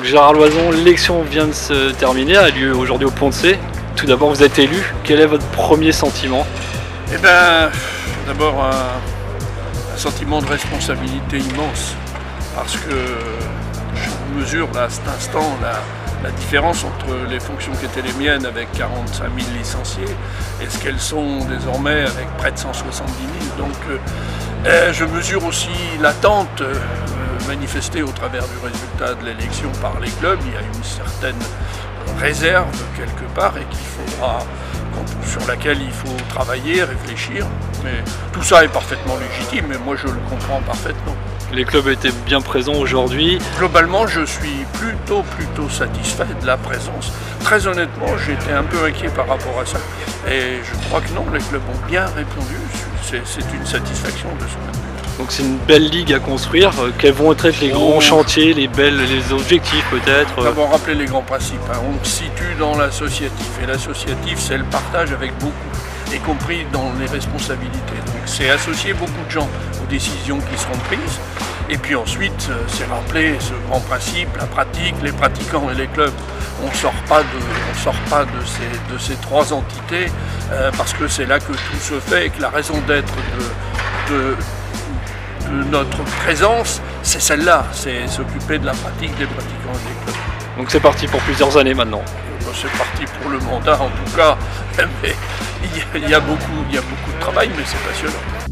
Gérard Loison, l'élection vient de se terminer, a lieu aujourd'hui au Pont-de-Cé. Tout d'abord, vous êtes élu. Quel est votre premier sentiment? Eh bien, d'abord un sentiment de responsabilité immense, parce que je mesure là, à cet instant la différence entre les fonctions qui étaient les miennes avec 45 000 licenciés et ce qu'elles sont désormais avec près de 170 000. Donc je mesure aussi l'attente manifestée au travers du résultat de l'élection par les clubs. Il y a une certaine réserve quelque part et sur laquelle il faut travailler, réfléchir. Mais tout ça est parfaitement légitime et moi je le comprends parfaitement. Les clubs étaient bien présents aujourd'hui. Globalement, je suis plutôt satisfait de la présence. Très honnêtement, j'étais un peu inquiet par rapport à ça. Et je crois que non, les clubs ont bien répondu. C'est une satisfaction de ce point de vue. Donc c'est une belle ligue à construire. Quels vont être les grands chantiers, les objectifs peut-être? D'abord rappeler les grands principes. On se situe dans l'associatif. Et l'associatif, c'est le partage avec beaucoup, y compris dans les responsabilités. Donc c'est associer beaucoup de gens aux décisions qui seront prises. Et puis ensuite, c'est rappeler ce grand principe, la pratique, les pratiquants et les clubs. On ne sort pas de ces trois entités parce que c'est là que tout se fait et que la raison d'être de notre présence, c'est celle-là, c'est s'occuper de la pratique des pratiquants et des clubs. Donc c'est parti pour plusieurs années maintenant. C'est parti pour le mandat en tout cas, mais il y a beaucoup de travail, mais c'est passionnant.